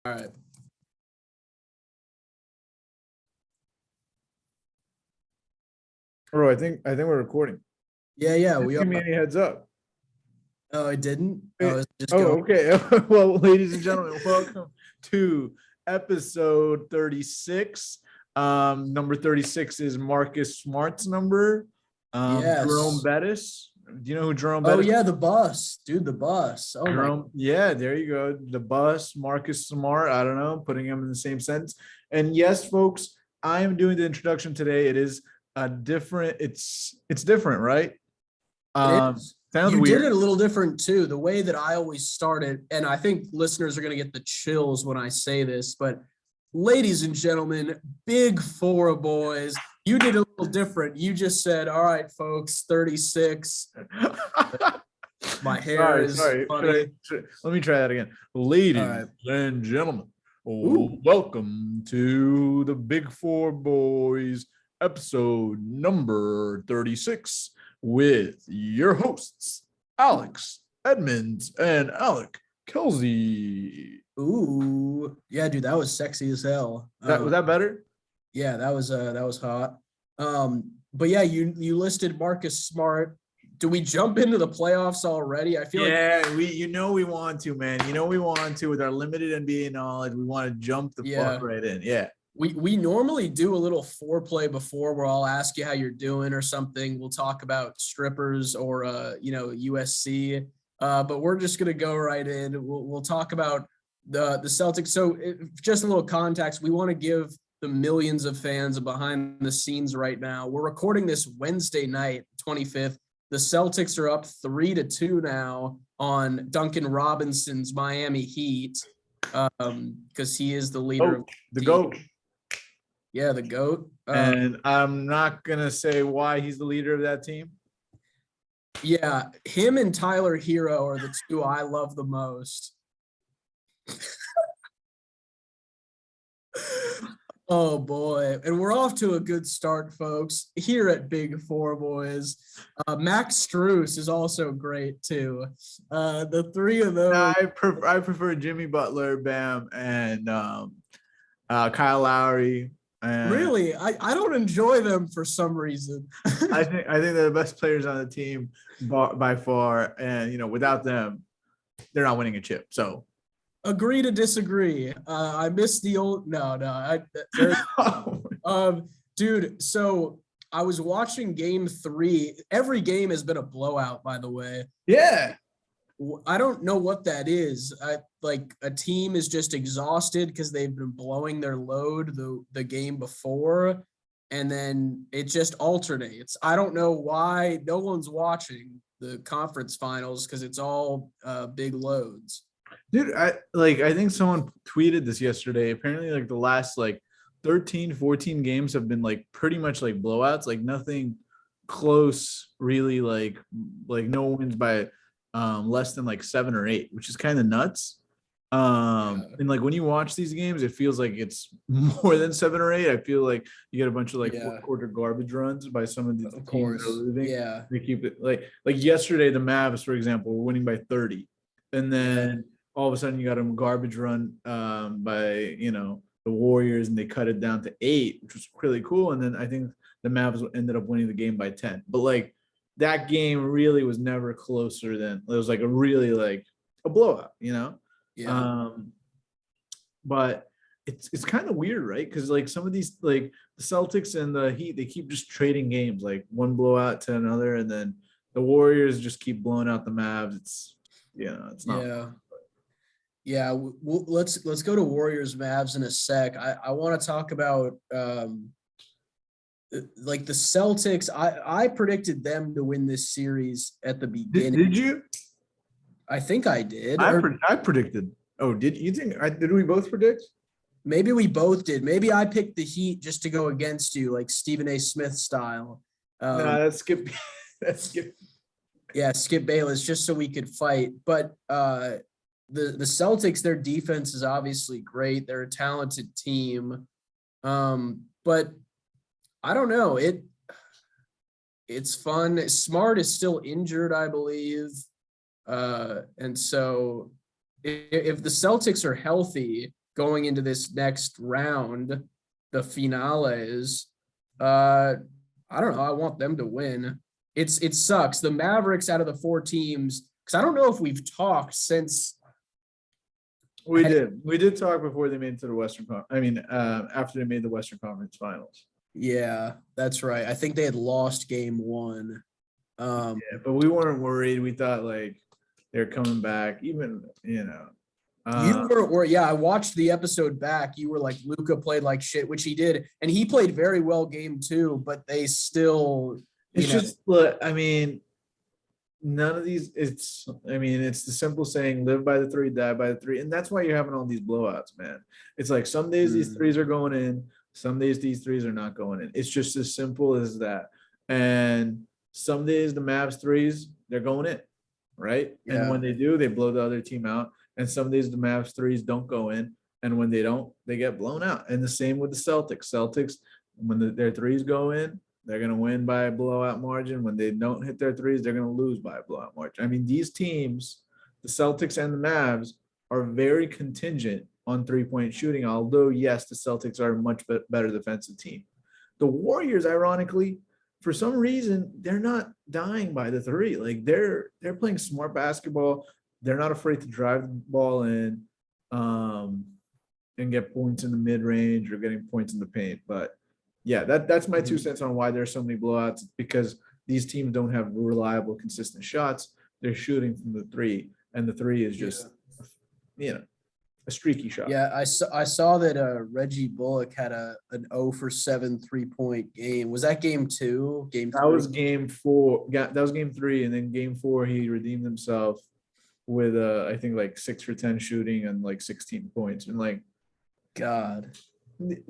All right. Bro, I think we're recording. Yeah, Didn't we give me are. any heads up. Oh, I didn't. Eh, It's just Oh, going. okay. Well, ladies and gentlemen, welcome to episode 36. Number 36 is Marcus Smart's number. Jerome Yes. Bettis. Do you know who Jerome Oh Bettis is? yeah, the bus, dude. The bus. Oh my. Jerome, yeah, there you go. The bus, Marcus Smart. I don't know, putting him in the same sentence. And yes, folks, I am doing the introduction today. It is a different, it's different, right? It is. Sounds You did weird. it a little different too. The way that I always started, and I think listeners are gonna get the chills when I say this, but ladies and gentlemen, big four boys. You did a little different. You just said, "All right, folks, 36." My hair is Sorry. funny. Let me try that again. All Ladies right. and gentlemen, Ooh. welcome to the Big Four Boys episode number 36 with your hosts, Alex Edmonds and Alec Kelsey. Ooh. Yeah, dude, that was sexy as hell. Was that better? Yeah, that was hot. But yeah, you listed Marcus Smart. Do we jump into the playoffs already? I feel like Yeah, we want to, man. We want to with our limited NBA knowledge. We want to jump the fuck yeah, right in. Yeah. we normally do a little foreplay before where I'll ask you how you're doing or something. We'll talk about strippers or USC. But we're just gonna go right in. We'll talk about the Celtics. So just a little context, we want to give the millions of fans a behind the scenes right now. We're recording this Wednesday night, 25th. The Celtics are up 3-2 now on Duncan Robinson's Miami Heat, because he is the leader of The the GOAT. team. Yeah, the GOAT. And I'm not gonna say why he's the leader of that team. Yeah, him and Tyler Hero are the two I love the most. Oh boy. And we're off to a good start, folks, here at Big Four Boys. Max Strus is also great too. The three of those. I prefer Jimmy Butler, Bam, and Kyle Lowry. And Really, I don't enjoy them for some reason. I think they're the best players on the team by far. And without them, they're not winning a chip. So Agree to disagree. I miss the old dude. So I was watching game 3. Every game has been a blowout, by the way. yeah. I don't know what that is. Like a team is just exhausted because they've been blowing their load the game before, and then it just alternates. I don't know why no one's watching the conference finals because it's all big loads. Dude, I think someone tweeted this yesterday. Apparently, like the last 13, 14 games have been like pretty much like blowouts, like nothing close, really, like no wins by less than like 7 or 8, which is kind of nuts. And like when you watch these games, it feels like it's more than 7 or 8. I feel like you get a bunch of fourth quarter garbage runs by some of the Of teams course. that are losing. Yeah. They keep it like yesterday, the Mavs, for example, were winning by 30. And then all of a sudden you got a garbage run by the Warriors, and they cut it down to 8, which was really cool. And then I think the Mavs ended up winning the game by 10. But like that game really was never closer than it was like a really like a blowout, Yeah. But it's kind of weird, right? Because like some of these like the Celtics and the Heat, they keep just trading games, like one blowout to another, and then the Warriors just keep blowing out the Mavs. It's not. Yeah. Let's go to Warriors Mavs in a sec. I want to talk about like the Celtics. I predicted them to win this series at the beginning. Did you? I think I did. I predicted. Oh, did you think? Did we both predict? Maybe we both did. Maybe I picked the Heat just to go against you, like Stephen A. Smith style. Nah, that's Skip. That's Skip. Yeah, Skip Bayless, just so we could fight. But the Celtics, their defense is obviously great. They're a talented team. But I don't know. It's fun. Smart is still injured, I believe. And so if the Celtics are healthy, going into this next round, the finales. I don't know. I want them to win. It sucks. The Mavericks out of the 4 teams, because I don't know if we've talked since. We did talk before they made it to the Western after they made the Western Conference Finals. Yeah, that's right. I think they had lost game 1. Yeah, but we weren't worried. We thought like they're coming back. Even you weren't worried. Yeah, I watched the episode back. You were like, Luka played like shit, which he did, and he played very well game 2. But they still. It's just, look, I mean, none of these. It's the simple saying: live by the 3, die by the 3, and that's why you're having all these blowouts, man. It's like some days these 3s are going in, some days these 3s are not going in. It's just as simple as that. And some days the Mavs 3s, they're going in, right? Yeah. And when they do, they blow the other team out. And some days the Mavs 3s don't go in, and when they don't, they get blown out. And the same with the Celtics. Celtics, when their 3s go in, they're going to win by a blowout margin. When they don't hit their 3s, they're going to lose by a blowout margin. I mean, these teams, the Celtics and the Mavs, are very contingent on 3-point shooting, although, yes, the Celtics are a much better defensive team. The Warriors, ironically, for some reason, they're not dying by the 3. Like, they're playing smart basketball. They're not afraid to drive the ball in and get points in the mid-range or getting points in the paint. But yeah, that's my 2 cents on why there's so many blowouts, because these teams don't have reliable, consistent shots. They're shooting from the 3, and the 3 is just, a streaky shot. Yeah, I saw that Reggie Bullock had an 0 for 7 3-point game. Was that game 2? Game 3? That was game 4. That was game 3, and then game 4 he redeemed himself with I think like 6 for 10 shooting and like 16 points. And like, God,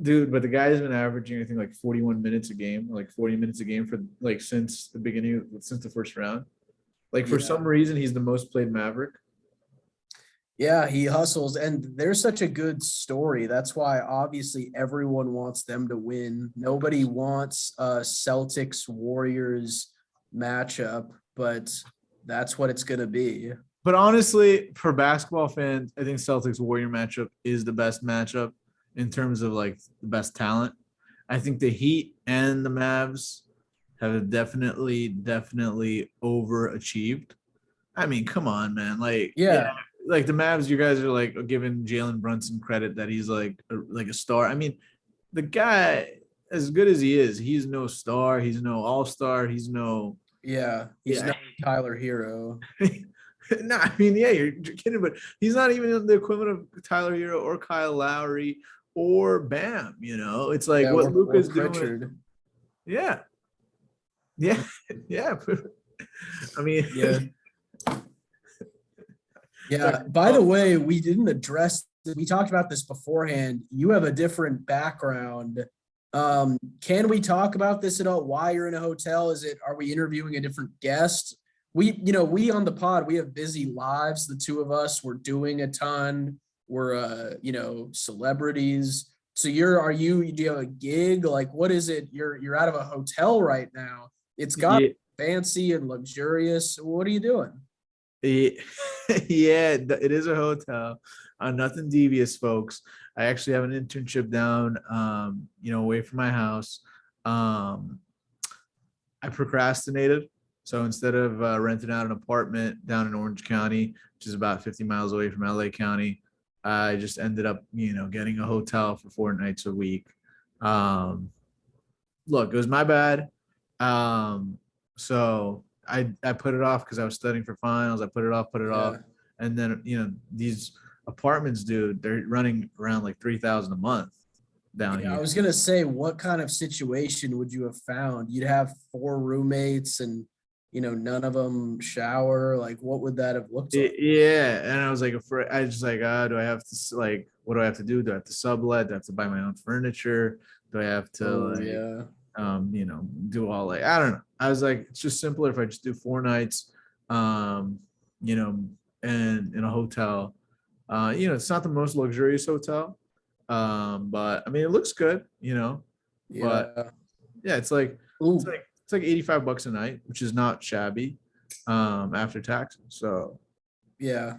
dude, but the guy's been averaging I think like 41 minutes a game, like 40 minutes a game for like since the first round. Like for some reason he's the most played Maverick. Yeah, he hustles, and they're such a good story. That's why obviously everyone wants them to win. Nobody wants a Celtics Warriors matchup, but that's what it's gonna be. But honestly, for basketball fans, I think Celtics Warrior matchup is the best matchup in terms of like the best talent. I think the Heat and the Mavs have definitely overachieved. I mean, come on, man. Like, like the Mavs, you guys are like giving Jalen Brunson credit that he's like a star. I mean, the guy, as good as he is, he's no star. He's no all-star. He's no. Yeah, he's not Tyler Hero. No, I mean, yeah, you're kidding, but he's not even the equivalent of Tyler Hero or Kyle Lowry or Bam. It's like what Luka's doing. Yeah. I mean, yeah. By the way, we didn't address. We talked about this beforehand. You have a different background. Can we talk about this at all? Why you're in a hotel? Are we interviewing a different guest? We on the pod, we have busy lives. The 2 of us, we're doing a ton. We're, celebrities. So do you have a gig? Like, what is it? You're out of a hotel right now. It's got fancy and luxurious. What are you doing? Yeah, it is a hotel. Nothing devious, folks. I actually have an internship down, away from my house. I procrastinated. So instead of renting out an apartment down in Orange County, which is about 50 miles away from LA County, I just ended up, getting a hotel for 4 nights a week. Look, it was my bad. So I put it off because I was studying for finals. I put it off. And then, these apartments, dude, they're running around like $3,000 a month down here. I was going to say, what kind of situation would you have found? You'd have 4 roommates and, none of them shower. Like, what would that have looked like? Yeah. And I was like, I was just like, do I have to, like, what do I have to do? Do I have to sublet? Do I have to buy my own furniture? Do I have to, do all like, I don't know. I was like, it's just simpler if I just do 4 nights, and in a hotel. It's not the most luxurious hotel, but I mean, it looks good, but yeah, it's like $85 a night, which is not shabby, after taxes. So yeah,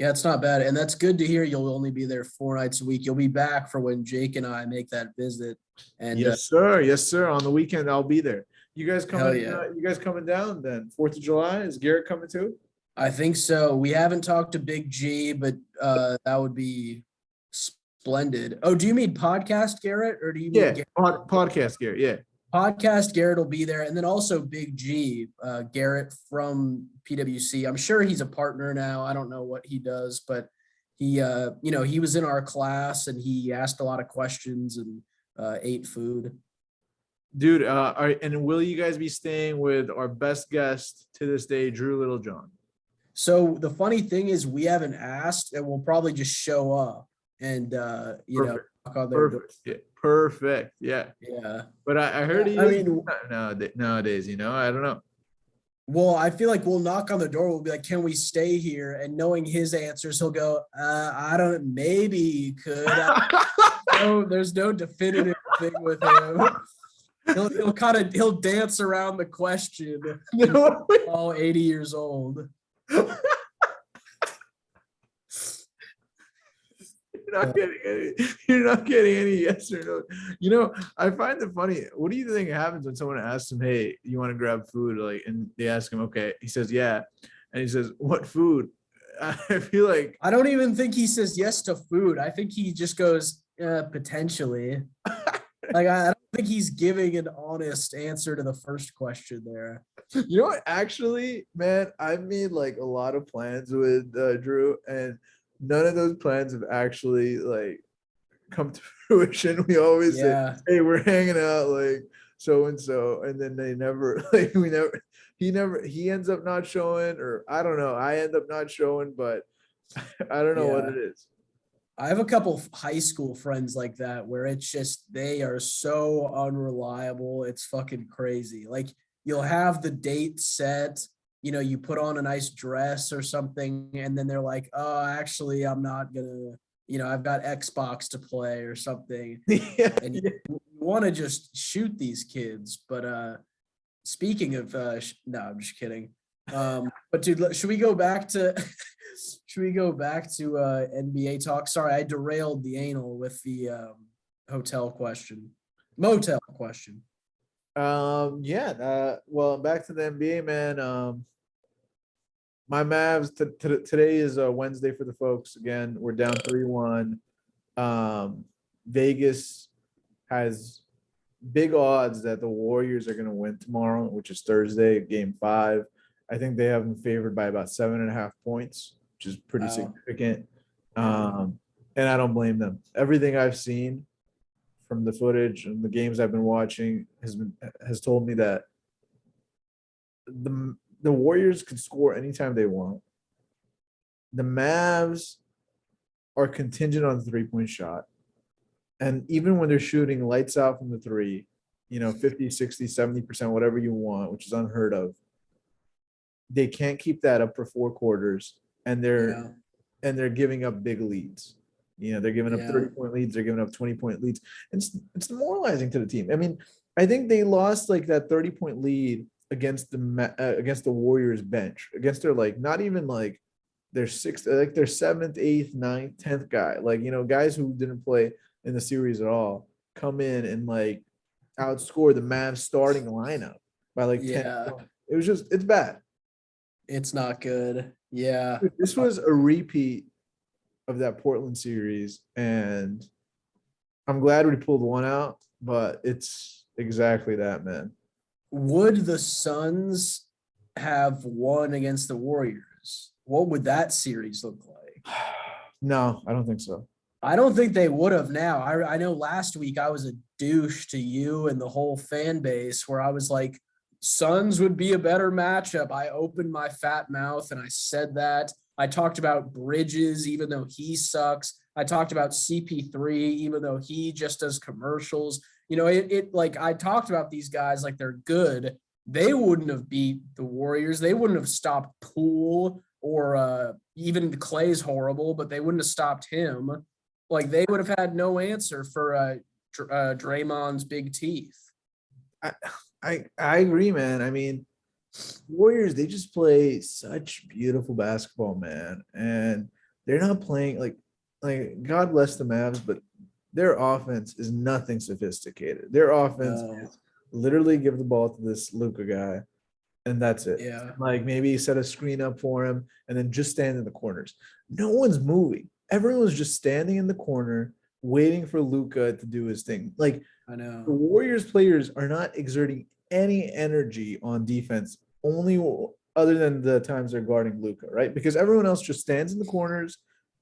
Yeah, it's not bad. And that's good to hear. You'll only be there 4 nights a week. You'll be back for when Jake and I make that visit. And Yes, sir. Yes, sir. On the weekend, I'll be there. You guys hell coming? yeah. You guys coming down then? 4th of July. Is Garrett coming too? I think so. We haven't talked to Big G, but that would be splendid. Oh, do you mean podcast Garrett or do you mean Yeah, Garrett? podcast, Garrett. Yeah. Podcast Garrett will be there, and then also Big G, Garrett from PwC. I'm sure he's a partner now. I don't know what he does, but he, he was in our class and he asked a lot of questions and ate food. Dude, and will you guys be staying with our best guest to this day, Drew Littlejohn? So the funny thing is, we haven't asked, and we'll probably just show up and Perfect. knock on their door. Perfect. Yeah. Perfect. Yeah. Yeah. But I heard he I is mean, nowadays, I don't know. well, I feel like we'll knock on the door. We'll be like, "Can we stay here?" And knowing his answers, he'll go, "I don't. Maybe you could." No, there's no definitive thing with him. He'll dance around the question. No. All 80 years old. You're not getting any yes or no. I find it funny. What do you think happens when someone asks him, "Hey, you want to grab food?" Like, and they ask him, "Okay." He says, "Yeah," and he says, "What food?" I feel like I don't even think he says yes to food. I think he just goes, potentially. Like, I don't think he's giving an honest answer to the first question there. you know what? Actually, man, I've made like a lot of plans with Drew, and none of those plans have actually like come to fruition. We always Yeah. say, "Hey, we're hanging out like so and so," and then they never like he ends up not showing, or I don't know. I end up not showing, but I don't know what Yeah. it is. I have a couple of high school friends like that where it's just they are so unreliable. It's fucking crazy. Like, you'll have the date set, you put on a nice dress or something, and then they're like, "Oh, actually, I'm not gonna, I've got Xbox to play or something." Yeah, And yeah. you want to just shoot these kids. But speaking of, no, I'm just kidding. But dude, should we go back to NBA talk? Sorry, I derailed the anal with the motel question. Yeah. Well, back to the NBA, man. My Mavs today is Wednesday for the folks. Again, we're down 3-1. Vegas has big odds that the Warriors are going to win tomorrow, which is Thursday, game 5. I think they have them favored by about 7.5 points, which is pretty significant. And I don't blame them. Everything I've seen from the footage and the games I've been watching has told me that the Warriors can score anytime they want. The Mavs are contingent on the 3-point shot. And even when they're shooting lights out from the 3, 50, 60, 70%, whatever you want, which is unheard of, they can't keep that up for 4 quarters, and they're giving up big leads. They're giving up 30-point leads, they're giving up 20-point leads. And it's demoralizing to the team. I mean, I think they lost like that 30-point lead against the Warriors bench, against their not even like their 6th, like their 7th, 8th, 9th, 10th guy, guys who didn't play in the series at all come in and outscore the Mavs starting lineup by 10. It's bad. It's not good. Yeah. This was a repeat of that Portland series, and I'm glad we pulled one out, but it's exactly that, man. Would the Suns have won against the Warriors? What would that series look like? No, I don't think so. I don't think they would have now. I know last week I was a douche to you and the whole fan base where I was like, Suns would be a better matchup. I opened my fat mouth and I said that. I talked about Bridges, even though he sucks. I talked about CP3, even though he just does commercials. I talked about these guys like they're good. They wouldn't have beat the Warriors. They wouldn't have stopped Poole, or even Clay's horrible, but they wouldn't have stopped him. Like, they would have had no answer for Draymond's big teeth. I agree, man. I mean, Warriors, they just play such beautiful basketball, man. And they're not playing like God bless the Mavs, but their offense is nothing sophisticated. Their offense No. is literally give the ball to this Luca guy, and that's it. Yeah. Like maybe set a screen up for him and then just stand in the corners. No one's moving. Everyone's just standing in the corner, waiting for Luca to do his thing. Like I the know. Warriors players are not exerting any energy on defense, only other than the times they're guarding Luca, right? Because everyone else just stands in the corners,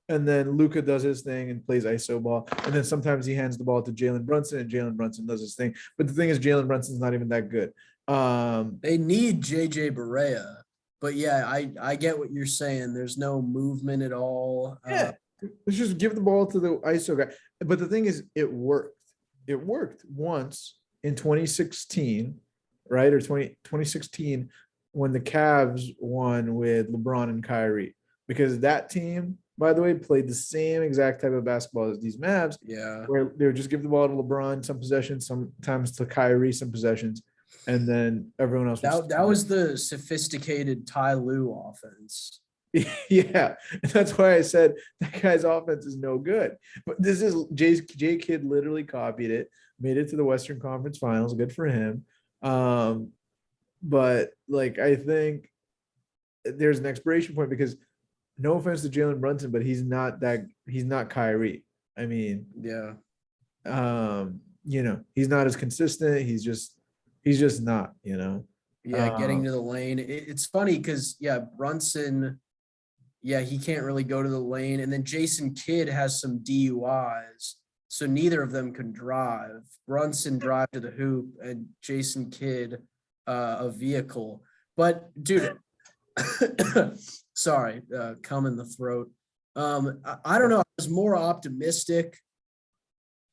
and then Luca does his thing and plays ISO ball, and then sometimes he hands the ball to Jalen Brunson, and Jalen Brunson does his thing. But the thing is, Jalen Brunson's not even that good. They need JJ Barea. But yeah, I get what you're saying. There's no movement at all. Yeah, let's just give the ball to the ISO guy. But the thing is, it worked. It worked once in 2016, right? Or 2016 when the Cavs won with LeBron and Kyrie. Because that team, by the way, played the same exact type of basketball as these Mavs, Yeah. where they would just give the ball to LeBron some possessions, sometimes to Kyrie some possessions, and then everyone else would. That was the sophisticated Ty Lue offense. Yeah, and that's why I said that guy's offense is no good. But this is Jay Kidd literally copied it, made it to the Western Conference Finals. Good for him. But like I think there's an expiration point because no offense to Jalen Brunson, but he's not Kyrie. I mean, Yeah. he's not as consistent. He's just not, Yeah, getting to the lane. It's funny because Brunson, he can't really go to the lane. And then Jason Kidd has some DUIs. So neither of them can drive. Brunson drive to the hoop and Jason Kidd a vehicle. But dude, sorry, come in the throat. I don't know. I was more optimistic.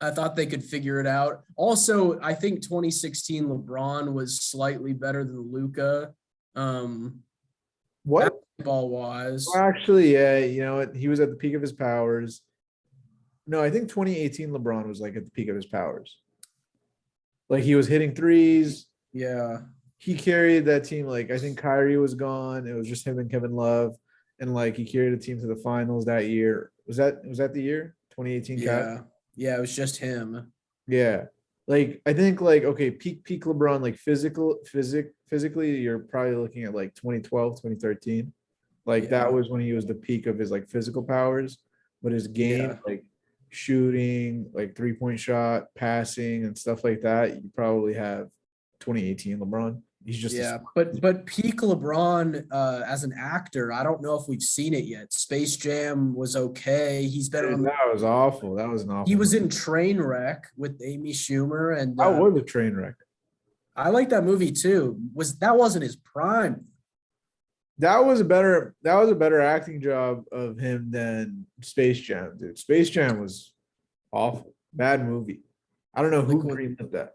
I thought they could figure it out. Also, I think 2016 LeBron was slightly better than Luca. What? Basketball wise. Well, actually, yeah, you know what? He was at the peak of his powers. No, I think 2018 LeBron was like at the peak of his powers. Like he was hitting threes. Yeah. He carried that team. Like I think Kyrie was gone. It was just him and Kevin Love, and like he carried the team to the finals that year. Was that the year 2018? Yeah. Yeah, it was just him. Yeah. Like I think like okay, peak LeBron, like physically, you're probably looking at like 2012, 2013. Like that Yeah. was when he was the peak of his like physical powers, but his game, Yeah. like shooting, like 3-point shot, passing, and stuff like that, you probably have 2018 LeBron. He's just Yeah. But peak LeBron as an actor, I don't know if we've seen it yet. Space Jam was okay. He's been on that was awful. That was an awful. he was in Trainwreck with Amy Schumer and That was a train wreck. I like that movie too. That wasn't his prime. That was a better acting job of him than Space Jam, dude. Space Jam was awful. Bad movie. I don't know who greenlit that.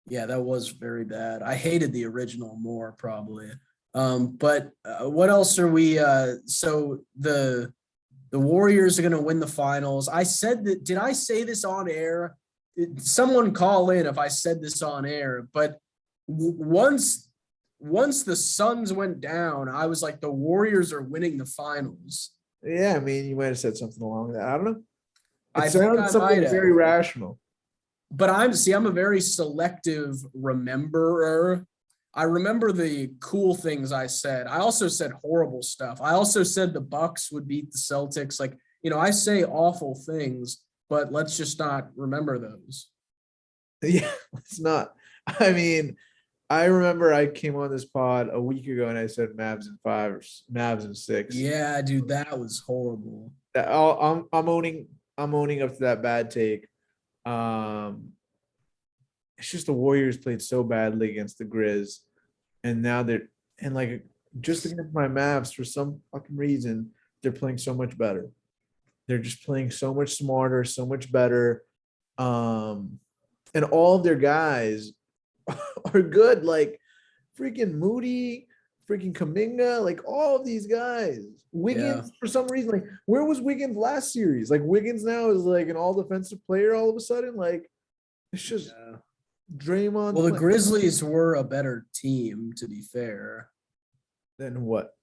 Yeah, that was very bad. I hated the original more probably. But what else are we so the Warriors are going to win the finals. I said that, did I say this on air? Someone call in if I said this on air, but once the Suns went down, I was like, the Warriors are winning the finals. Yeah, I mean, you might have said something along that. I don't know. I It think sounds I something might have. very rational. But I'm a very selective rememberer. I remember the cool things I said. I also said horrible stuff. I also said the Bucks would beat the Celtics. Like, I say awful things, but let's just not remember those. Yeah, it's not. I mean, I remember I came on this pod a week ago and I said Mavs in 5 or Mavs in 6. Yeah, dude, that was horrible. I'm owning up to that bad take. It's just the Warriors played so badly against the Grizz, and now like just against my Mavs for some fucking reason they're playing so much better. They're just playing so much smarter, so much better, and all of their guys are good. Like freaking Moody, freaking Kaminga, like all of these guys. Wiggins, for some reason, like where was Wiggins last series? Like Wiggins now is like an all defensive player all of a sudden. Like it's just Draymond. Well, the Grizzlies were a better team, to be fair. Then what?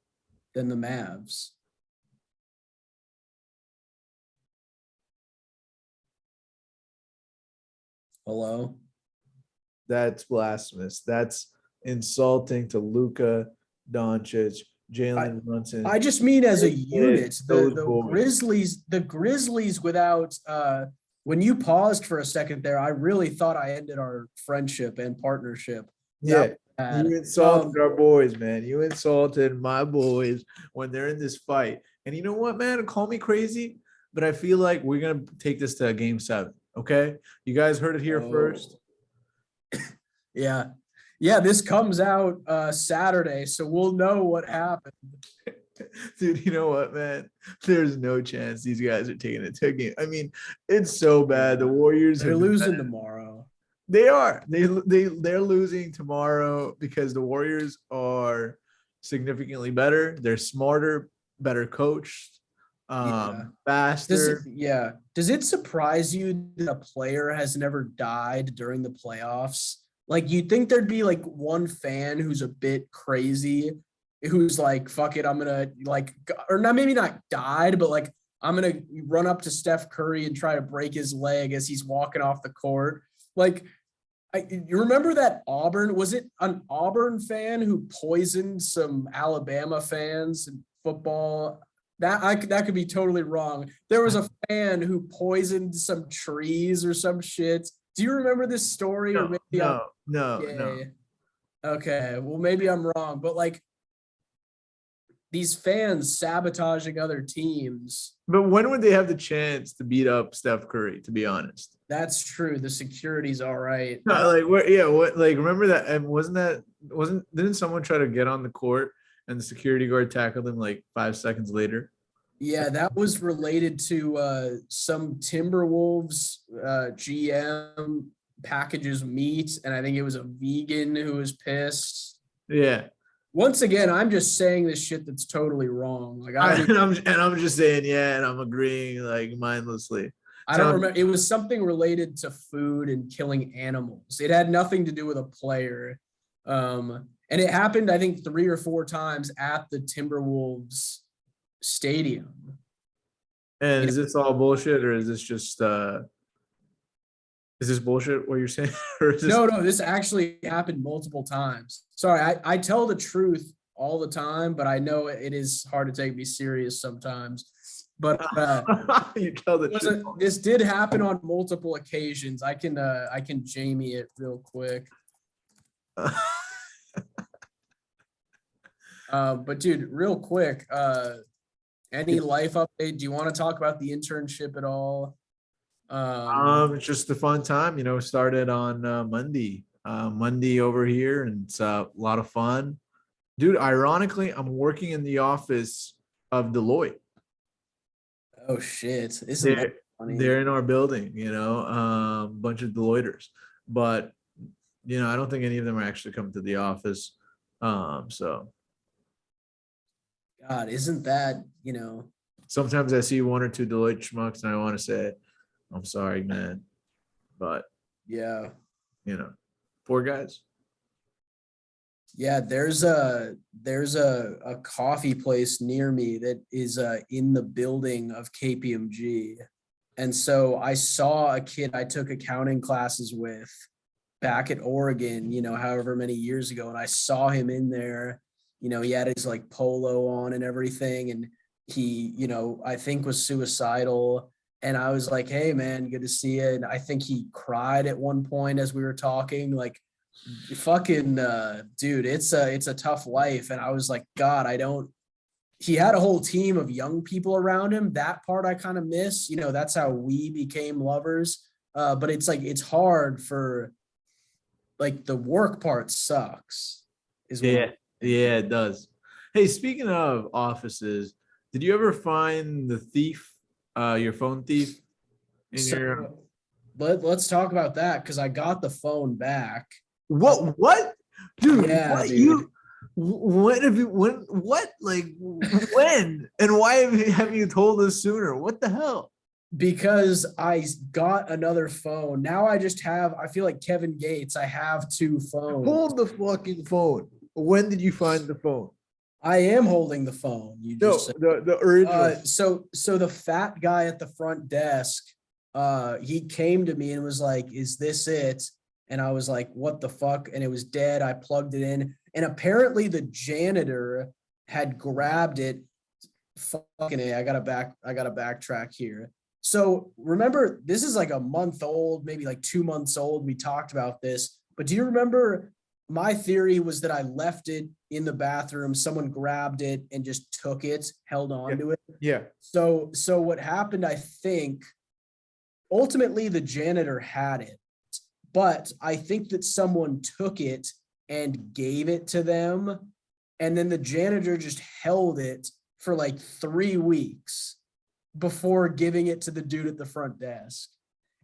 Than the Mavs. Hello. That's blasphemous. That's insulting to Luka Doncic, I Jalen Brunson. I just mean as a unit, Those the boys. Grizzlies without when you paused for a second there, I really thought I ended our friendship and partnership. That Yeah. was bad. You insulted our boys, man. You insulted my boys when they're in this fight. And you know what, man? Call me crazy, but I feel like we're gonna take this to game 7. Okay. You guys heard it here first. Yeah. Yeah, this comes out Saturday, so we'll know what happened. Dude, you know what, man? There's no chance these guys are taking it to a game. I mean, it's so bad. The Warriors They're have losing tomorrow. they are. They're losing tomorrow because the Warriors are significantly better. They're smarter, better coached, Yeah. faster. Does it surprise you that a player has never died during the playoffs? Like you'd think there'd be like one fan who's a bit crazy, who's like, fuck it, I'm gonna like or not maybe not died, but like I'm gonna run up to Steph Curry and try to break his leg as he's walking off the court. Like you remember that Auburn? Was it an Auburn fan who poisoned some Alabama fans in football? That could be totally wrong. There was a fan who poisoned some trees or some shit. Do you remember this story? Or maybe No. Okay, well maybe I'm wrong, but like these fans sabotaging other teams. But when would they have the chance to beat up Steph Curry? To be honest, That's true. The security's all right. no, like what? Yeah, what? Like remember that? And wasn't didn't someone try to get on the court and the security guard tackled him like 5 seconds later? Yeah, that was related to some Timberwolves GM packages meat, and I think it was a vegan who was pissed. Yeah. Once again, I'm just saying this shit that's totally wrong. Like I'm just saying, yeah, and I'm agreeing like mindlessly. I don't remember. It was something related to food and killing animals. It had nothing to do with a player. And it happened, I think, 3 or 4 times at the Timberwolves stadium. And is this all bullshit or is this just is this bullshit what you're saying? Or is this- No, this actually happened multiple times. Sorry, I tell the truth all the time, but I know it is hard to take me serious sometimes. But you tell the truth. this did happen on multiple occasions. I can Jamie it real quick. But dude, real quick, any life update? Do you want to talk about the internship at all? It's just a fun time, you know, started on Monday. Monday over here, and it's a lot of fun. Dude, ironically, I'm working in the office of Deloitte. Oh shit. Isn't that funny? They're in our building, you know, bunch of Deloitters. But you know, I don't think any of them are actually coming to the office. So God, isn't that, you know? sometimes I see 1 or 2 Deloitte schmucks and I want to say, I'm sorry, man. But yeah, you know, poor guys. Yeah, there's a coffee place near me that is in the building of KPMG. And so I saw a kid I took accounting classes with back at Oregon, you know, however many years ago. And I saw him in there, you know, he had his like polo on and everything. And he, you know, I think was suicidal. And I was like, hey man, good to see you. And I think he cried at one point as we were talking, like, fucking dude, it's a tough life. And I was like, God, he had a whole team of young people around him. That part I kind of miss, you know, that's how we became lovers. But it's like, it's hard for like the work part sucks is Yeah, it does. Hey, speaking of offices, did you ever find the thief, your phone thief in your let's talk about that because I got the phone back. What? Dude, yeah, what dude. you what like when and why have you told us sooner? What the hell? Because I got another phone. Now I feel like Kevin Gates. I have 2 phones. Hold the fucking phone. When did you find the phone? I am holding the phone. You just the original. So the fat guy at the front desk he came to me and was like, "Is this it?" And I was like, "What the fuck?" And it was dead. I plugged it in, and apparently the janitor had grabbed it. Fucking A, I gotta backtrack here. So remember, this is like a month old, maybe like 2 months old. We talked about this, but do you remember my theory was that I left it in the bathroom, someone grabbed it and just took it, held on to it. Yeah. So what happened, I think, ultimately the janitor had it, but I think that someone took it and gave it to them, and then the janitor just held it for like 3 weeks before giving it to the dude at the front desk.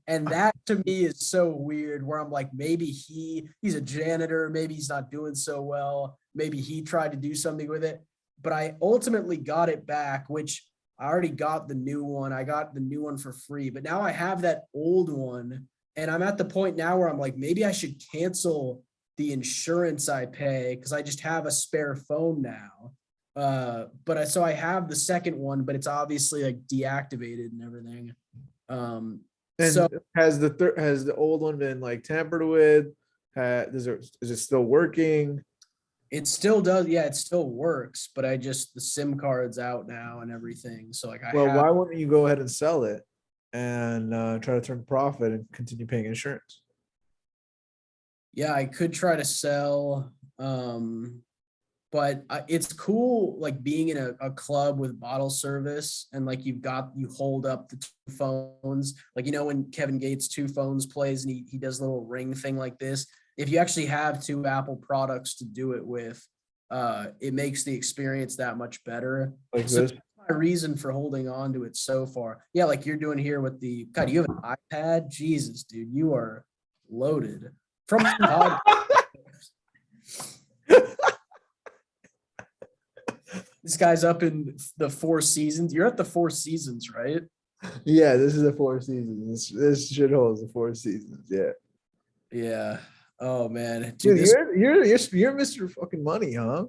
And that to me is so weird, where I'm like, maybe he's a janitor, maybe he's not doing so well, maybe he tried to do something with it. But I ultimately got it back, which I already got the new one. I got the new one for free, but now I have that old one. And I'm at the point now where I'm like, maybe I should cancel the insurance I pay because I just have a spare phone now. So I have the second one, but it's obviously like deactivated and everything. And So has the old one been like tampered with? Is it still working? it still does, yeah, it still works, but the SIM card's out now and everything. So like Well, why wouldn't you go ahead and sell it and try to turn profit and continue paying insurance? yeah, I could try to sell, but it's cool like being in a club with bottle service and like you hold up the two phones, like when Kevin Gates two phones plays and he does a little ring thing like this. If you actually have two Apple products to do it with, it makes the experience that much better. Like So this? that's my reason for holding on to it so far. Yeah, like you're doing here with the God, you have an iPad? Jesus, dude, you are loaded from this guy's up in the Four Seasons. You're at the Four Seasons, right? Yeah, this is the Four Seasons. This shithole is the Four Seasons. Yeah. Yeah. Oh man, Dude, this. you're Mr. Fucking Money, huh?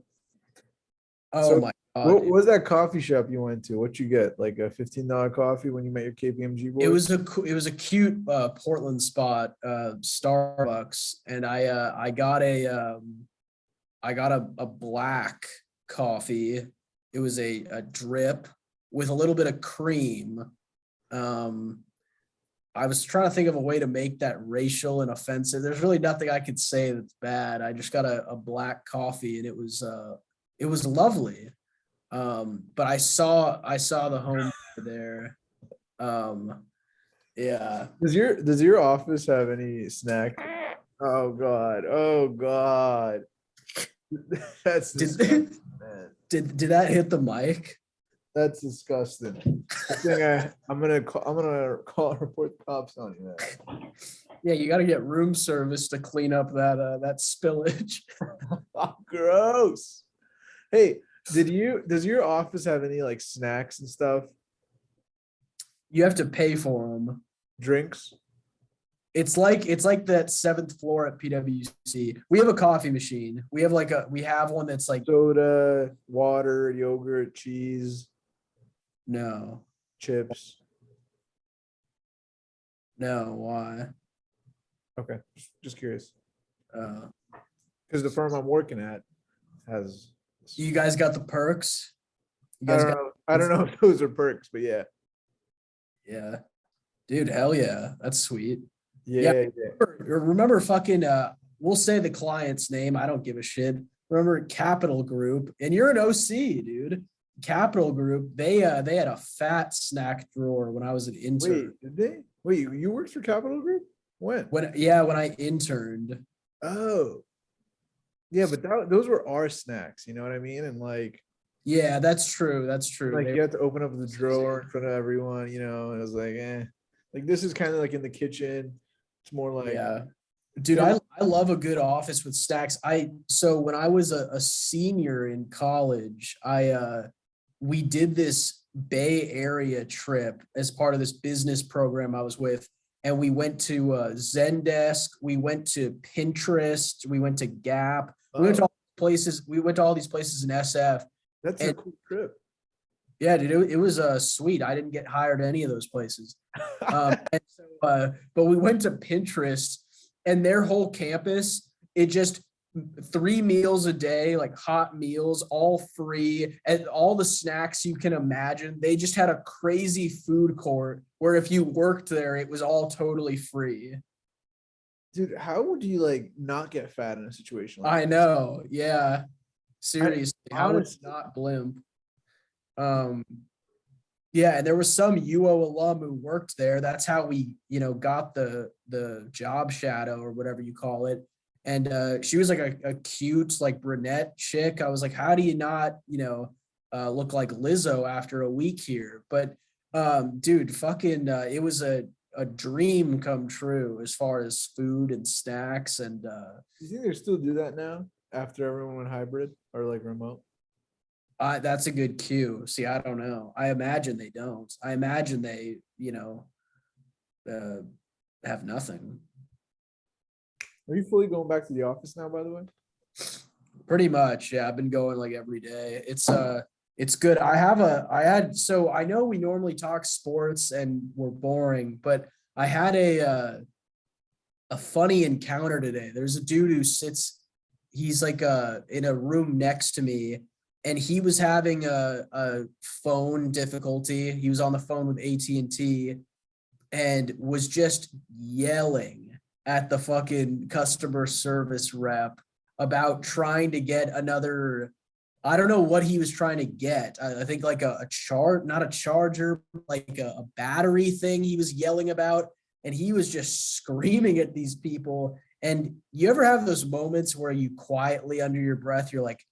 Oh So my God, what dude. was that coffee shop you went to? What you get? Like a $15 coffee when you met your KPMG It boys? was a cute Portland spot, Starbucks, and I got a black coffee. It was a drip with a little bit of cream. Um, I was trying to think of a way to make that racial and offensive. There's really nothing I could say that's bad. I just got a black coffee and it was lovely. But I saw the home there. Um, yeah. Does your office have any snack? Oh God. Oh God. That's disgusting, Did man. did that hit the mic? That's disgusting. I think I'm gonna report the cops on you, man. Yeah, you got to get room service to clean up that spillage. Oh, gross. Hey, does your office have any like snacks and stuff? You have to pay for them. Drinks? It's like that seventh floor at PwC. We have a coffee machine. We have one that's like Soda, water, yogurt, cheese, no, chips. no. Why? Okay, just curious. Uh, Because the firm I'm working at has. you guys got the perks. You I guys don't got know. I don't know if those are perks, but yeah. yeah, dude. Hell yeah, that's sweet. Yeah, Yeah, yeah. remember fucking we'll say the client's name. I don't give a shit. Remember Capital Group, and you're an OC, dude. Capital Group, they had a fat snack drawer when I was an intern. Wait, did they? Wait, you worked for Capital Group? When? When I interned. Oh, yeah, but those were our snacks. You know what I mean? And Yeah, that's true. That's true. you had to open up the drawer in front of everyone. And it was like, like this is kind of like in the kitchen. It's more like, Yeah. Dude, I love a good office with stacks. So when I was a senior in college, we did this Bay Area trip as part of this business program I was with. And we went to Zendesk, we went to Pinterest, we went to Gap, we went to all these places in SF. that's a And cool trip. Yeah, dude, it was sweet. I didn't get hired at any of those places. And so, but we went to Pinterest and their whole campus, it just 3 meals a day, like hot meals, all free, and all the snacks you can imagine. They just had a crazy food court where if you worked there, it was all totally free. Dude, how would you like not get fat in a situation like I that? know. Yeah. I Seriously. How would you honestly, not blimp? Um, Yeah, and there was some UO alum who worked there. That's how we, got the job shadow or whatever you call it. And she was like a cute, like brunette chick. I was like, how do you not, look like Lizzo after a week here? But dude, fucking, it was a dream come true as far as food and snacks and do you think they still do that now after everyone went hybrid or like remote? that's a good cue. See, I don't know. I imagine they don't. I imagine they, uh, have nothing. Are you fully going back to the office now, by the way? Pretty much, yeah. I've been going like every day. It's good. So I know we normally talk sports and we're boring, but I had a funny encounter today. There's a dude who sits, he's like in a room next to me, and he was having a phone difficulty. He was on the phone with AT&T and was just yelling at the fucking customer service rep about trying to get another. I don't know what he was trying to get. I think like a not a charger, like a battery thing he was yelling about. And he was just screaming at these people. And you ever have those moments where you quietly under your breath, you're like,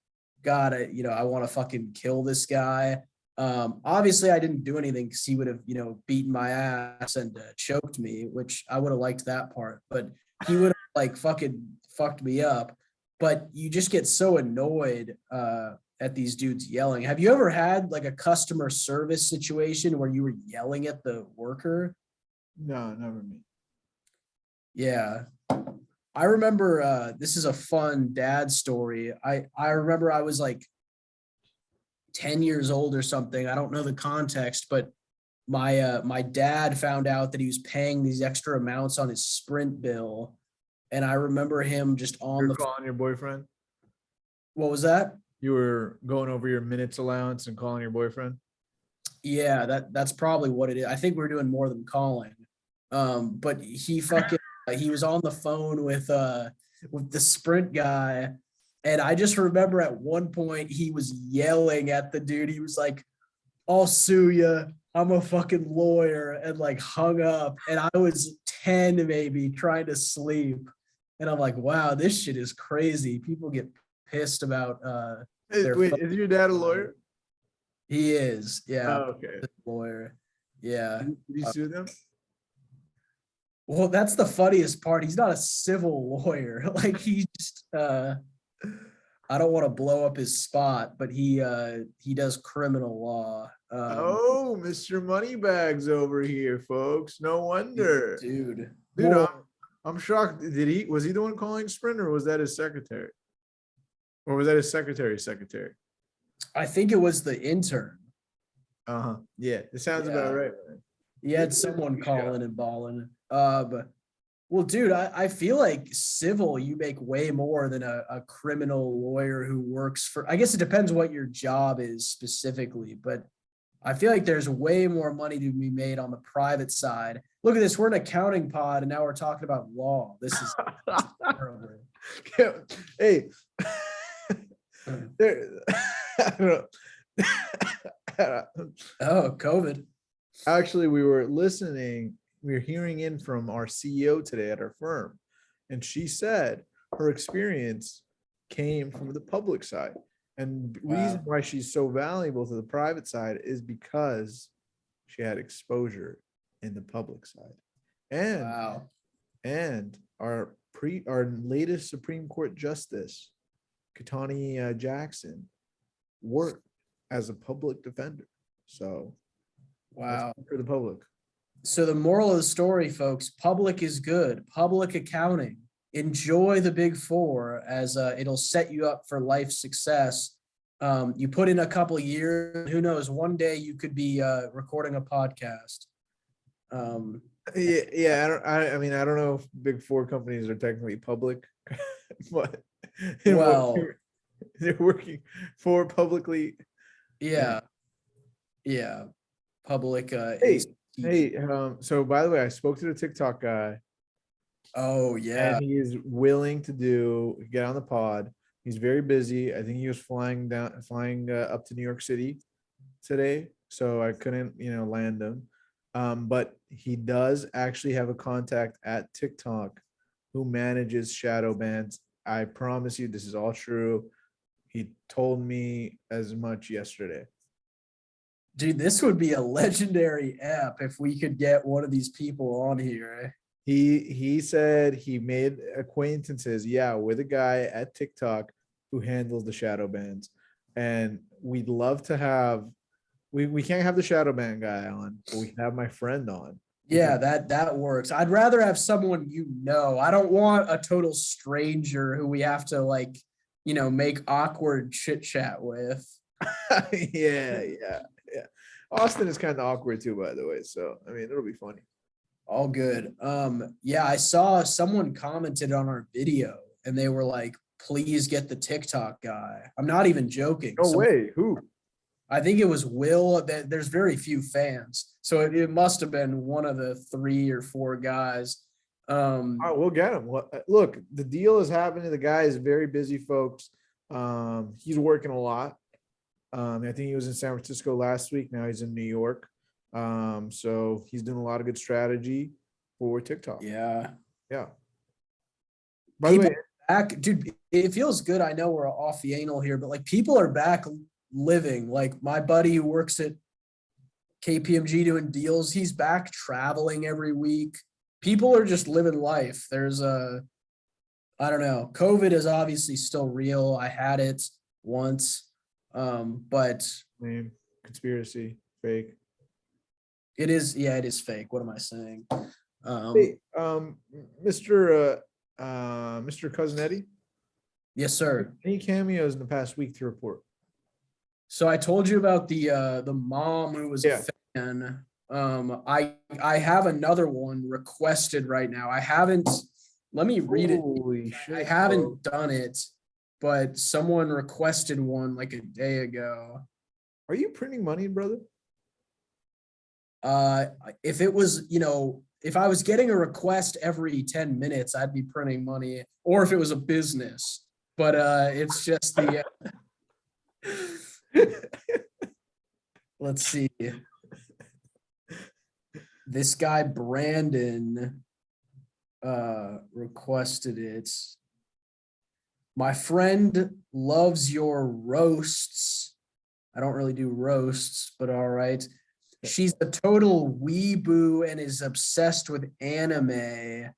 God, I want to fucking kill this guy. Obviously I didn't do anything because he would have, beaten my ass and choked me, which I would have liked that part, but he would have like fucking fucked me up. But you just get so annoyed at these dudes yelling. Have you ever had like a customer service situation where you were yelling at the worker? No, never me. Yeah. I remember this is a fun dad story. I remember I was like 10 years old or something. I don't know the context, but my dad found out that he was paying these extra amounts on his Sprint bill. And I remember him just on You're the calling your boyfriend? what was that? You were going over your minutes allowance and calling your boyfriend? Yeah, that's probably what it is. I think we're doing more than calling. But he fucking he was on the phone with the Sprint guy. And I just remember at one point he was yelling at the dude. He was like, I'll sue you. I'm a fucking lawyer, and like hung up. And I was 10 maybe trying to sleep. And I'm like, wow, this shit is crazy. People get pissed about their Wait, phone. is your dad a lawyer? He is, yeah, Oh, okay. lawyer. Yeah. Did you sue them? Well, that's the funniest part. He's not a civil lawyer. Like he just I don't want to blow up his spot, but he does criminal law. Oh, Mr. Moneybags over here, folks. No wonder. Dude. Dude, Well, I'm shocked. Was he the one calling Sprint, or was that his secretary? Or was that his secretary's secretary? I think it was the intern. Uh-huh. Yeah, it sounds Yeah. about right, man. He had someone calling and balling. Well, dude, I feel like civil, you make way more than a criminal lawyer who works for, I guess it depends what your job is specifically, but I feel like there's way more money to be made on the private side. Look at this. We're an accounting pod and now we're talking about law. This is terrible. Hey, there, I don't know. Oh, COVID. Actually, we were hearing in from our CEO today at our firm, and she said her experience came from the public side. And the reason why she's so valuable to the private side is because she had exposure in the public side. And Wow. and our latest Supreme Court Justice, Katani Jackson, worked as a public defender. So Wow. for the public. So the moral of the story, folks, public is good. Public accounting. Enjoy the big four as it'll set you up for life success. You put in a couple years, who knows, one day you could be recording a podcast. Yeah. I mean, I don't know if big four companies are technically public, but Well, they're working for publicly. yeah, yeah. Public Hey, ACT. so by the way, I spoke to the TikTok guy Oh and yeah. he is willing to get on the pod. He's very busy. I think he was flying up to New York City today, so I couldn't, land him. But he does actually have a contact at TikTok who manages shadow bans. I promise you, this is all true. He told me as much yesterday. Dude, this would be a legendary app if we could get one of these people on here. He said he made acquaintances, with a guy at TikTok who handles the shadow bans, and we'd love to have. We can't have the shadow ban guy on, but we can have my friend on. Yeah, that works. I'd rather have someone I don't want a total stranger who we have to make awkward chit chat with. Yeah. Austin is kind of awkward too, by the way. So I mean, it'll be funny. All good. Yeah, I saw someone commented on our video and they were like, please get the TikTok guy. I'm not even joking. No way. Who? I think it was Will. There's very few fans. So it must have been one of the 3 or 4 guys. All right, we'll get him. Look, the deal is happening. The guy is very busy, folks. He's working a lot. I think he was in San Francisco last week. Now he's in New York. So he's doing a lot of good strategy for TikTok. Yeah. By the way, back, dude, it feels good. I know we're off the anal here, but people are back living. Like my buddy who works at KPMG doing deals, he's back traveling every week. People are just living life. There's I don't know. COVID is obviously still real. I had it once. But conspiracy, fake. It is fake. What am I saying? Hey, Mr. Cousin Eddie. Yes, sir. Any cameos in the past week to report? So I told you about the mom who was a fan. I have another one requested right now. I haven't. Let me read it. Holy shit! I haven't done it, but someone requested one like a day ago. Are you printing money, brother? If it was, if I was getting a request every 10 minutes, I'd be printing money, or if it was a business. But it's just the. Let's see. This guy Brandon requested it. My friend loves your roasts. I don't really do roasts, but all right. She's a total weeboo and is obsessed with anime.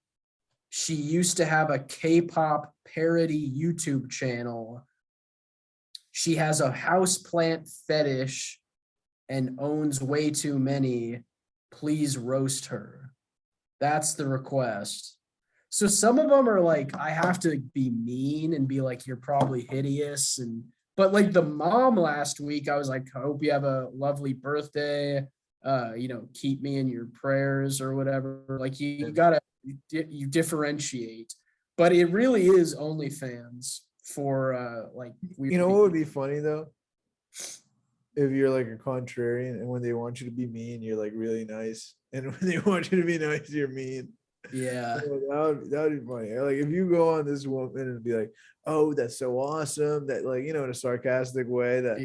She used to have a K-pop parody YouTube channel. She has a houseplant fetish and owns way too many. Please roast her. That's the request. So some of them are like, I have to be mean and be like, you're probably hideous. But like the mom last week, I was like, I hope you have a lovely birthday. Keep me in your prayers or whatever. Like you you differentiate. But it really is OnlyFans for what would be funny though? If you're like a contrarian and when they want you to be mean, you're like really nice. And when they want you to be nice, you're mean. Yeah. That would be funny. Like if you go on this woman and be like, oh, that's so awesome. That in a sarcastic way that,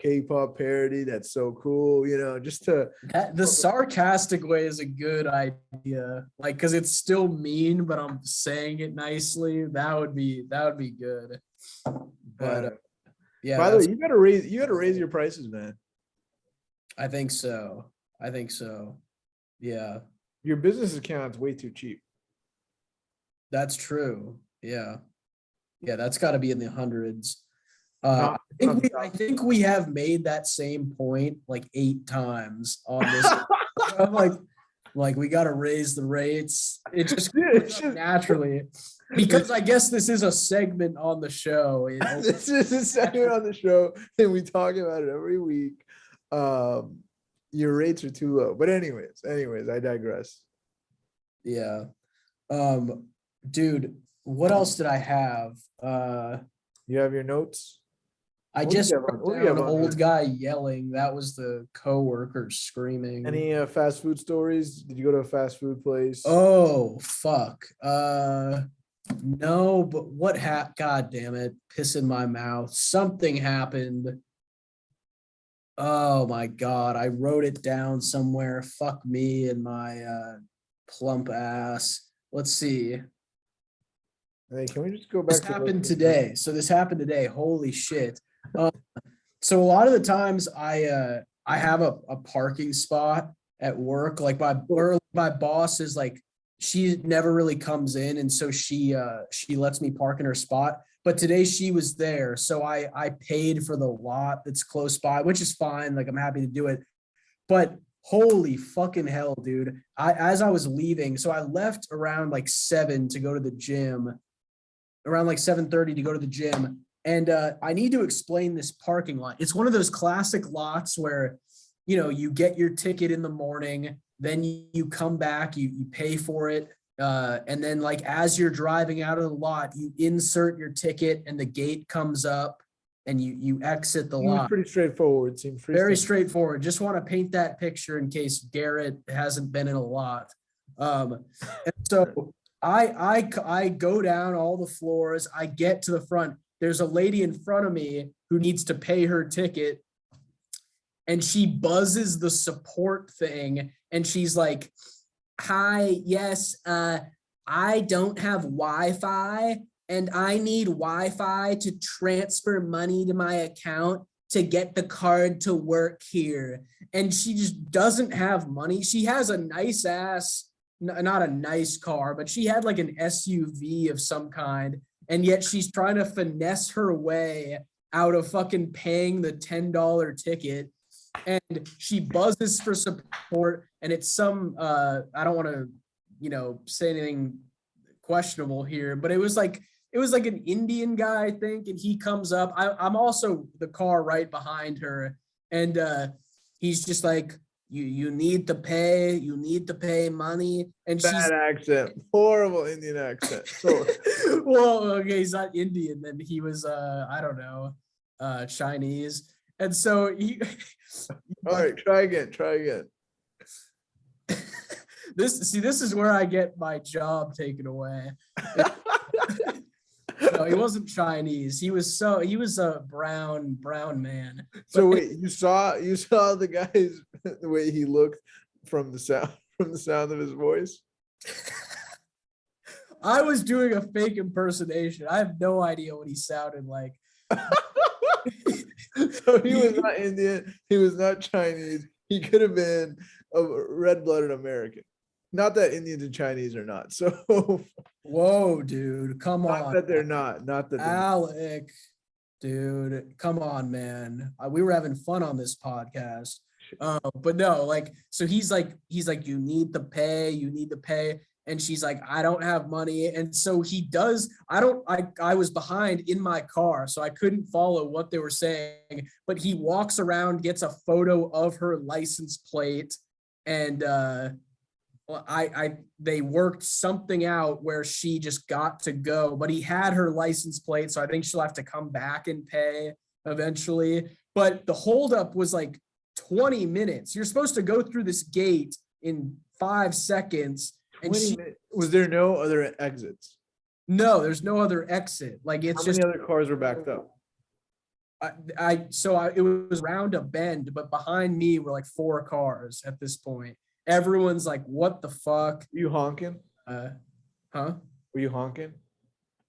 K-pop parody. That's so cool. Just to. The sarcastic way is a good idea. Like, cause it's still mean, but I'm saying it nicely. That would be good. But yeah. By the way, you gotta raise your prices, man. I think so. Yeah. Your business account's way too cheap. That's true. Yeah. That's got to be in the hundreds. I think we have made that same point like 8 times on this. I'm like, Like we got to raise the rates. It just Yeah, comes it's up just- naturally because I guess this is a segment on the show. This is a segment on the show, and we talk about it every week. Your rates are too low. But anyways, I digress. Yeah. Dude, what else did I have? You have your notes? I What do you just have on- wrote what do you down have on old here? guy yelling. That was the coworker screaming. Any fast food stories? Did you go to a fast food place? Oh, fuck. No, but God damn it. Piss in my mouth. Something happened. Oh my God. I wrote it down somewhere. Fuck me and my plump ass. Let's see. Hey, can we just go back This to happened today. So this happened today. Holy shit. So a lot of the times I have a parking spot at work. Like my boss is like, she never really comes in, and so she lets me park in her spot. But today she was there, so I paid for the lot that's close by, which is fine. Like I'm happy to do it. But holy fucking hell, dude. As I was leaving, so I left around like 7 to go to the gym, around like 7:30 to go to the gym. And I need to explain this parking lot. It's one of those classic lots where, you get your ticket in the morning, then you come back, you pay for it. And then like, as you're driving out of the lot, you insert your ticket and the gate comes up and you exit the Seems lot. pretty straightforward. Seems pretty Very straightforward. Just want to paint that picture in case Garrett hasn't been in a lot. And so I go down all the floors. I get to the front. There's a lady in front of me who needs to pay her ticket, and she buzzes the support thing, and she's like, "Hi, yes, I don't have Wi-Fi, and I need Wi-Fi to transfer money to my account to get the card to work here." And she just doesn't have money. She has a nice ass, not a nice car, but she had like an SUV of some kind. And yet she's trying to finesse her way out of fucking paying the $10 ticket. And she buzzes for support. And it's some, I don't want to, say anything questionable here, but it was like an Indian guy, I think. And he comes up. I'm also the car right behind her. And he's just like, you need to pay money. And she's bad accent, horrible Indian accent. So, well, okay, he's not Indian, then he was I don't know, Chinese. And so he all right, try again. this is where I get my job taken away. No, he wasn't Chinese. He was a brown man. So wait, you saw the guy's the way he looked from the sound of his voice. I was doing a fake impersonation. I have no idea what he sounded like. So he was not Indian. He was not Chinese. He could have been a red-blooded American. Not that Indians and Chinese are not. So Whoa, dude, come not on. that they're not. Not that they're not. Alec, dude, come on, man. We were having fun on this podcast. But no, like, so he's like, you need to pay. And she's like, I don't have money. And so he does, I was behind in my car, so I couldn't follow what they were saying, but he walks around, gets a photo of her license plate, and they worked something out where she just got to go, but he had her license plate, so I think she'll have to come back and pay eventually. But the holdup was like 20 minutes. You're supposed to go through this gate in 5 seconds. And 20 minutes. Was there no other exits? No, there's no other exit. Like it's How just many other cars were backed up? it was around a bend, but behind me were like 4 cars at this point. Everyone's like, what the fuck? Were you honking? Huh? Were you honking?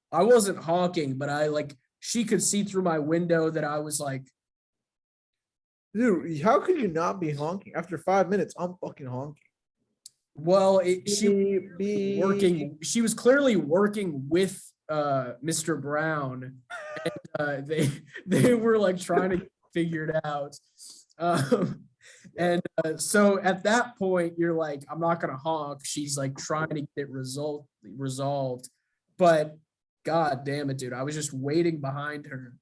I wasn't honking, but she could see through my window that I was like, Dude, how could you not be honking? After 5 minutes, I'm fucking honking. well, she Beep, working. She was clearly working with Mr. Brown, and they were like trying to figure it out. And so at that point, you're like, I'm not gonna honk. She's like trying to get it resolved, but god damn it, dude, I was just waiting behind her.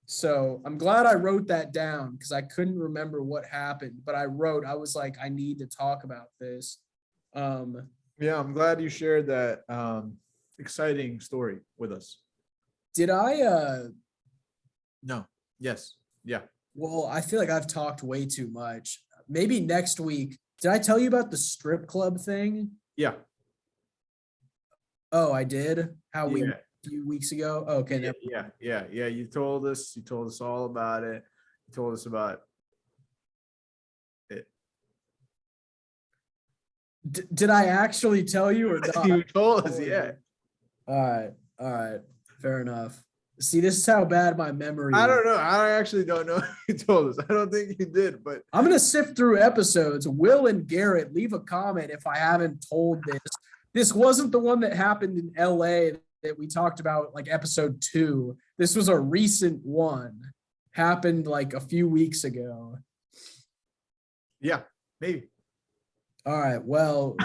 So I'm glad I wrote that down because I couldn't remember what happened, but I was like, I need to talk about this. Yeah, I'm glad you shared that exciting story with us. Did I No. Yes. Yeah. well, I feel like I've talked way too much. Maybe next week. Did I tell you about the strip club thing? Yeah. Oh, I did. How we Yeah. a few weeks ago. Okay, Yeah. You told us all about it. You told us about it. Did I actually tell you or not? You told us, yeah. All right. Fair enough. See, this is how bad my memory I is. don't know. I actually don't know if you told us. I don't think you did, but I'm gonna sift through episodes. Will and Garrett, leave a comment if I haven't told this. This wasn't the one that happened in LA that we talked about, like episode 2. This was a recent one. Happened like a few weeks ago. yeah, maybe. All right. Well,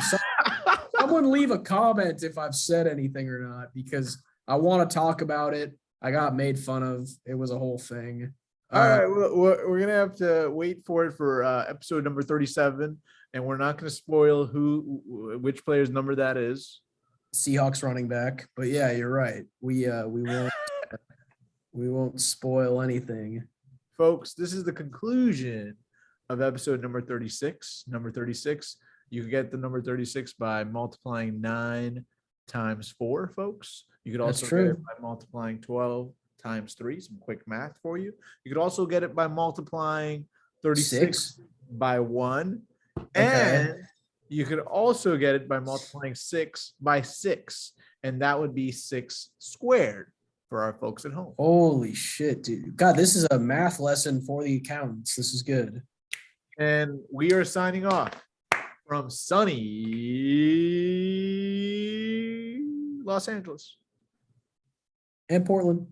someone leave a comment if I've said anything or not, because I want to talk about it. I got made fun of. It was a whole thing. All right, well, we're gonna have to wait for it for episode number 37, and we're not gonna spoil which player's number that is. Seahawks running back. But yeah, you're right. We won't spoil anything. Folks, this is the conclusion of episode number 36. Number 36, you can get the number 36 by multiplying 9 times 4, folks. You could also get it by multiplying 12 times 3. Some quick math for you. You could also get it by multiplying 36 by 1. And you could also get it by multiplying 6 by 6. And that would be 6 squared for our folks at home. Holy shit, dude. God, this is a math lesson for the accountants. This is good. And we are signing off from sunny Los Angeles. And Portland.